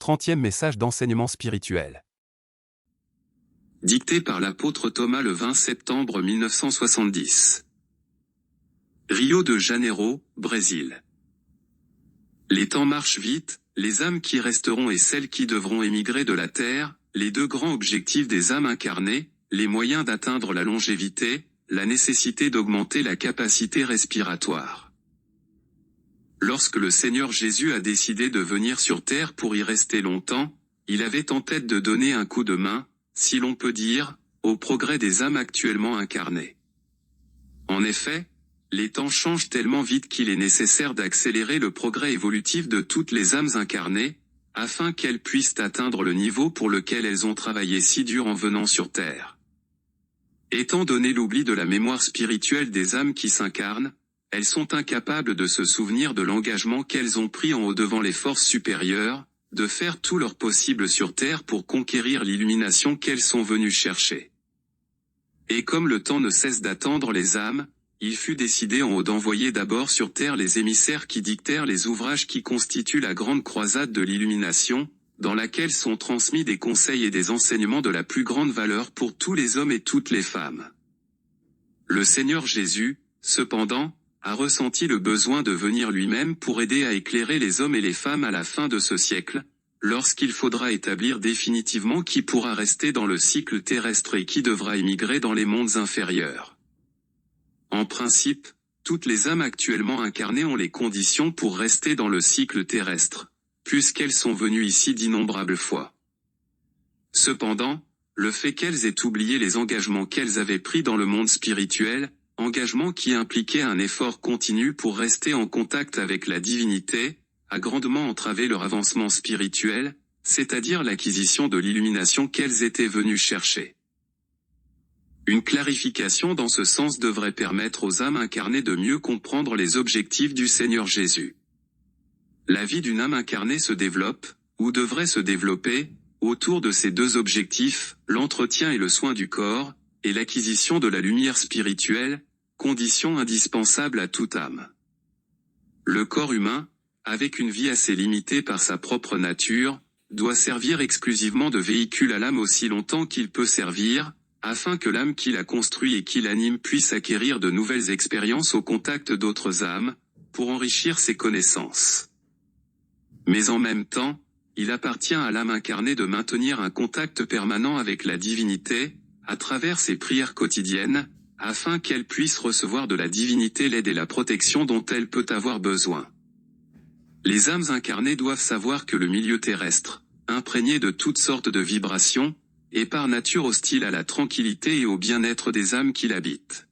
30e message d'enseignement spirituel. Dicté par l'apôtre Thomas le 20 septembre 1970. Rio de Janeiro, Brésil. Les temps marchent vite, les âmes qui resteront et celles qui devront émigrer de la terre, les deux grands objectifs des âmes incarnées, les moyens d'atteindre la longévité, la nécessité d'augmenter la capacité respiratoire. Lorsque le Seigneur Jésus a décidé de venir sur terre pour y rester longtemps, il avait en tête de donner un coup de main, si l'on peut dire, au progrès des âmes actuellement incarnées. En effet, les temps changent tellement vite qu'il est nécessaire d'accélérer le progrès évolutif de toutes les âmes incarnées, afin qu'elles puissent atteindre le niveau pour lequel elles ont travaillé si dur en venant sur terre. Étant donné l'oubli de la mémoire spirituelle des âmes qui s'incarnent, elles sont incapables de se souvenir de l'engagement qu'elles ont pris en haut devant les forces supérieures, de faire tout leur possible sur terre pour conquérir l'illumination qu'elles sont venues chercher. Et comme le temps ne cesse d'attendre les âmes, il fut décidé en haut d'envoyer d'abord sur terre les émissaires qui dictèrent les ouvrages qui constituent la grande croisade de l'illumination, dans laquelle sont transmis des conseils et des enseignements de la plus grande valeur pour tous les hommes et toutes les femmes. Le Seigneur Jésus, cependant, a ressenti le besoin de venir lui-même pour aider à éclairer les hommes et les femmes à la fin de ce siècle, lorsqu'il faudra établir définitivement qui pourra rester dans le cycle terrestre et qui devra émigrer dans les mondes inférieurs. En principe, toutes les âmes actuellement incarnées ont les conditions pour rester dans le cycle terrestre, puisqu'elles sont venues ici d'innombrables fois. Cependant, le fait qu'elles aient oublié les engagements qu'elles avaient pris dans le monde spirituel, engagement qui impliquait un effort continu pour rester en contact avec la divinité, a grandement entravé leur avancement spirituel, c'est-à-dire l'acquisition de l'illumination qu'elles étaient venues chercher. Une clarification dans ce sens devrait permettre aux âmes incarnées de mieux comprendre les objectifs du Seigneur Jésus. La vie d'une âme incarnée se développe, ou devrait se développer, autour de ces deux objectifs, l'entretien et le soin du corps, et l'acquisition de la lumière spirituelle, condition indispensable à toute âme. Le corps humain, avec une vie assez limitée par sa propre nature, doit servir exclusivement de véhicule à l'âme aussi longtemps qu'il peut servir, afin que l'âme qui l'a construit et qui l'anime puisse acquérir de nouvelles expériences au contact d'autres âmes, pour enrichir ses connaissances. Mais en même temps, il appartient à l'âme incarnée de maintenir un contact permanent avec la divinité, à travers ses prières quotidiennes, afin qu'elle puisse recevoir de la divinité l'aide et la protection dont elle peut avoir besoin. Les âmes incarnées doivent savoir que le milieu terrestre, imprégné de toutes sortes de vibrations, est par nature hostile à la tranquillité et au bien-être des âmes qui l'habitent.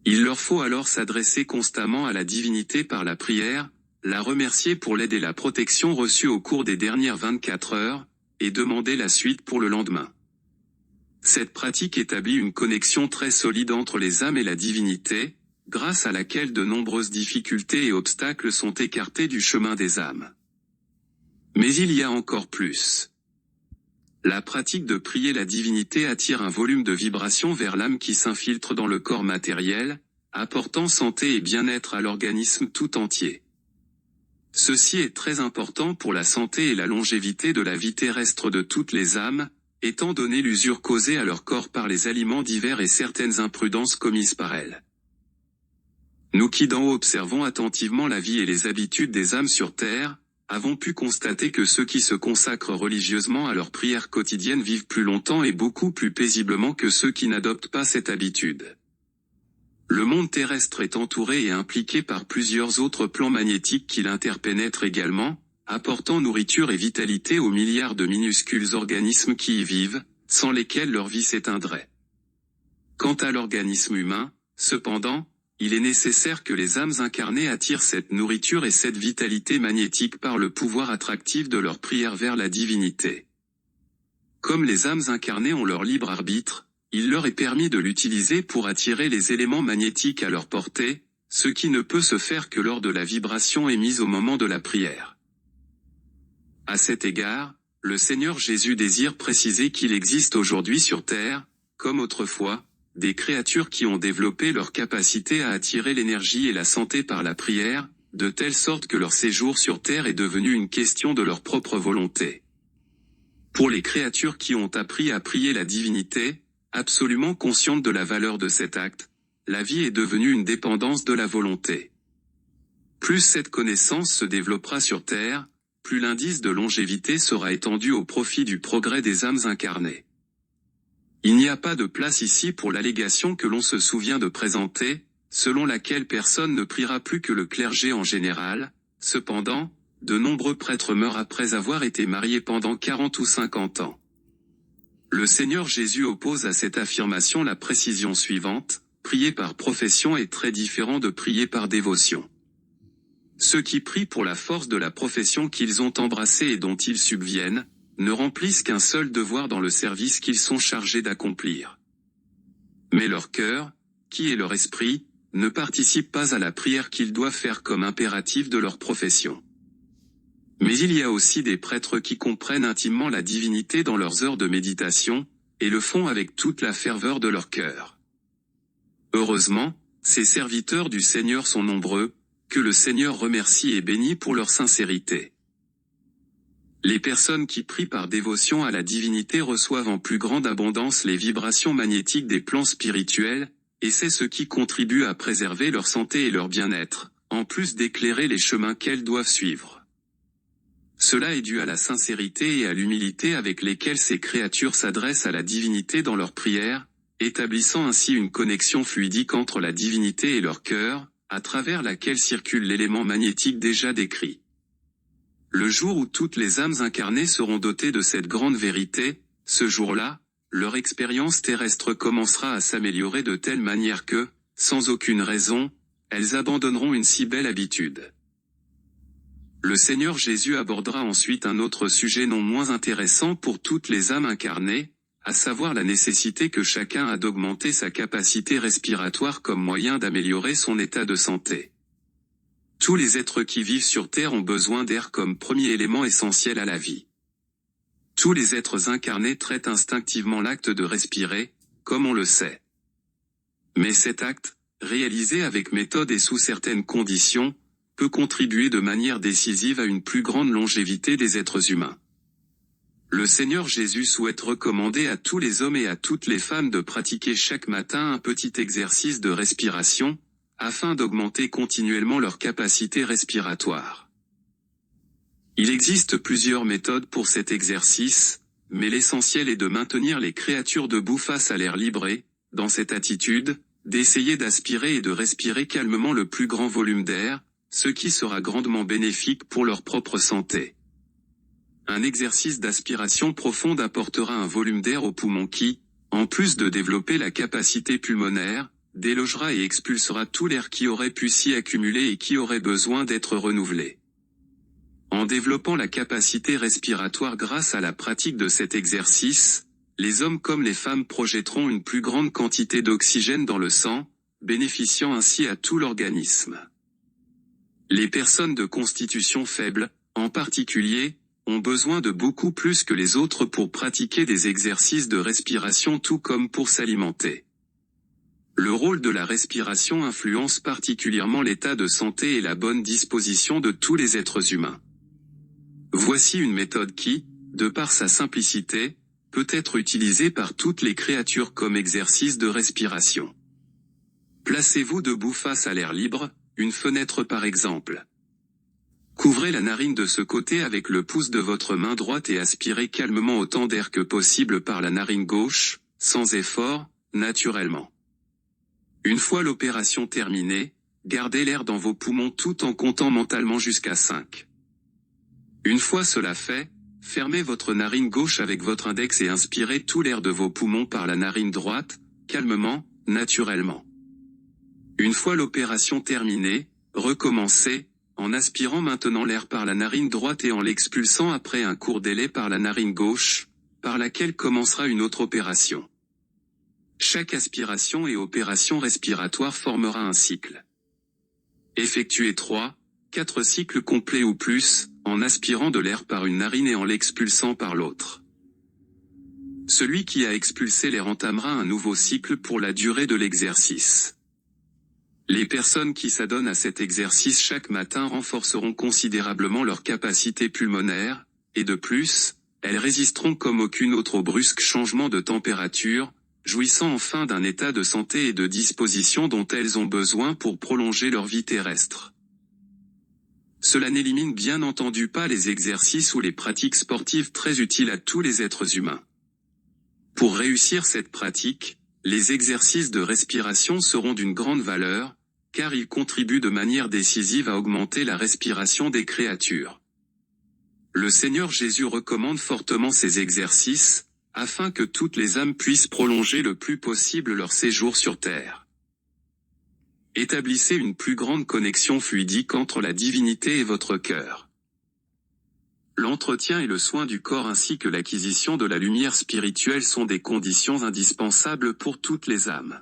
Il leur faut alors s'adresser constamment à la divinité par la prière, la remercier pour l'aide et la protection reçues au cours des dernières 24 heures, et demander la suite pour le lendemain. Cette pratique établit une connexion très solide entre les âmes et la divinité, grâce à laquelle de nombreuses difficultés et obstacles sont écartés du chemin des âmes. Mais il y a encore plus. La pratique de prier la divinité attire un volume de vibrations vers l'âme qui s'infiltre dans le corps matériel, apportant santé et bien-être à l'organisme tout entier. Ceci est très important pour la santé et la longévité de la vie terrestre de toutes les âmes, étant donné l'usure causée à leur corps par les aliments divers et certaines imprudences commises par elles. Nous qui d'en haut observons attentivement la vie et les habitudes des âmes sur terre, avons pu constater que ceux qui se consacrent religieusement à leurs prières quotidiennes vivent plus longtemps et beaucoup plus paisiblement que ceux qui n'adoptent pas cette habitude. Le monde terrestre est entouré et impliqué par plusieurs autres plans magnétiques qui l'interpénètrent également, apportant nourriture et vitalité aux milliards de minuscules organismes qui y vivent, sans lesquels leur vie s'éteindrait. Quant à l'organisme humain, cependant, il est nécessaire que les âmes incarnées attirent cette nourriture et cette vitalité magnétique par le pouvoir attractif de leur prière vers la divinité. Comme les âmes incarnées ont leur libre arbitre, il leur est permis de l'utiliser pour attirer les éléments magnétiques à leur portée, ce qui ne peut se faire que lors de la vibration émise au moment de la prière. À cet égard, le Seigneur Jésus désire préciser qu'il existe aujourd'hui sur terre, comme autrefois, des créatures qui ont développé leur capacité à attirer l'énergie et la santé par la prière, de telle sorte que leur séjour sur terre est devenu une question de leur propre volonté. Pour les créatures qui ont appris à prier la divinité, absolument conscientes de la valeur de cet acte, la vie est devenue une dépendance de la volonté. Plus cette connaissance se développera sur terre, plus l'indice de longévité sera étendu au profit du progrès des âmes incarnées. Il n'y a pas de place ici pour l'allégation que l'on se souvient de présenter, selon laquelle personne ne priera plus que le clergé en général. Cependant, de nombreux prêtres meurent après avoir été mariés pendant 40 ou 50 ans. Le Seigneur Jésus oppose à cette affirmation la précision suivante: prier par profession est très différent de prier par dévotion. Ceux qui prient pour la force de la profession qu'ils ont embrassée et dont ils subviennent, ne remplissent qu'un seul devoir dans le service qu'ils sont chargés d'accomplir. Mais leur cœur, qui est leur esprit, ne participe pas à la prière qu'ils doivent faire comme impératif de leur profession. Mais il y a aussi des prêtres qui comprennent intimement la divinité dans leurs heures de méditation, et le font avec toute la ferveur de leur cœur. Heureusement, ces serviteurs du Seigneur sont nombreux, que le Seigneur remercie et bénit pour leur sincérité. Les personnes qui prient par dévotion à la divinité reçoivent en plus grande abondance les vibrations magnétiques des plans spirituels, et c'est ce qui contribue à préserver leur santé et leur bien-être, en plus d'éclairer les chemins qu'elles doivent suivre. Cela est dû à la sincérité et à l'humilité avec lesquelles ces créatures s'adressent à la divinité dans leurs prières, établissant ainsi une connexion fluidique entre la divinité et leur cœur, à travers laquelle circule l'élément magnétique déjà décrit. Le jour où toutes les âmes incarnées seront dotées de cette grande vérité, ce jour-là, leur expérience terrestre commencera à s'améliorer de telle manière que, sans aucune raison, elles abandonneront une si belle habitude. Le Seigneur Jésus abordera ensuite un autre sujet non moins intéressant pour toutes les âmes incarnées, à savoir la nécessité que chacun a d'augmenter sa capacité respiratoire comme moyen d'améliorer son état de santé. Tous les êtres qui vivent sur Terre ont besoin d'air comme premier élément essentiel à la vie. Tous les êtres incarnés traitent instinctivement l'acte de respirer, comme on le sait. Mais cet acte, réalisé avec méthode et sous certaines conditions, peut contribuer de manière décisive à une plus grande longévité des êtres humains. Le Seigneur Jésus souhaite recommander à tous les hommes et à toutes les femmes de pratiquer chaque matin un petit exercice de respiration, afin d'augmenter continuellement leur capacité respiratoire. Il existe plusieurs méthodes pour cet exercice, mais l'essentiel est de maintenir les créatures debout face à l'air libre et, dans cette attitude, d'essayer d'aspirer et de respirer calmement le plus grand volume d'air, ce qui sera grandement bénéfique pour leur propre santé. Un exercice d'aspiration profonde apportera un volume d'air aux poumons qui, en plus de développer la capacité pulmonaire, délogera et expulsera tout l'air qui aurait pu s'y accumuler et qui aurait besoin d'être renouvelé. En développant la capacité respiratoire grâce à la pratique de cet exercice, les hommes comme les femmes projetteront une plus grande quantité d'oxygène dans le sang, bénéficiant ainsi à tout l'organisme. Les personnes de constitution faible, en particulier, ont besoin de beaucoup plus que les autres pour pratiquer des exercices de respiration tout comme pour s'alimenter. Le rôle de la respiration influence particulièrement l'état de santé et la bonne disposition de tous les êtres humains. Voici une méthode qui, de par sa simplicité, peut être utilisée par toutes les créatures comme exercice de respiration. Placez-vous debout face à l'air libre, une fenêtre par exemple. Couvrez la narine de ce côté avec le pouce de votre main droite et aspirez calmement autant d'air que possible par la narine gauche, sans effort, naturellement. Une fois l'opération terminée, gardez l'air dans vos poumons tout en comptant mentalement jusqu'à 5. Une fois cela fait, fermez votre narine gauche avec votre index et inspirez tout l'air de vos poumons par la narine droite, calmement, naturellement. Une fois l'opération terminée, recommencez, en aspirant maintenant l'air par la narine droite et en l'expulsant après un court délai par la narine gauche, par laquelle commencera une autre opération. Chaque aspiration et opération respiratoire formera un cycle. Effectuez 3, 4 cycles complets ou plus, en aspirant de l'air par une narine et en l'expulsant par l'autre. Celui qui a expulsé l'air entamera un nouveau cycle pour la durée de l'exercice. Les personnes qui s'adonnent à cet exercice chaque matin renforceront considérablement leur capacité pulmonaire, et de plus, elles résisteront comme aucune autre au brusque changement de température, jouissant enfin d'un état de santé et de disposition dont elles ont besoin pour prolonger leur vie terrestre. Cela n'élimine bien entendu pas les exercices ou les pratiques sportives très utiles à tous les êtres humains. Pour réussir cette pratique, les exercices de respiration seront d'une grande valeur, car ils contribuent de manière décisive à augmenter la respiration des créatures. Le Seigneur Jésus recommande fortement ces exercices, afin que toutes les âmes puissent prolonger le plus possible leur séjour sur terre. Établissez une plus grande connexion fluidique entre la divinité et votre cœur. L'entretien et le soin du corps ainsi que l'acquisition de la lumière spirituelle sont des conditions indispensables pour toutes les âmes.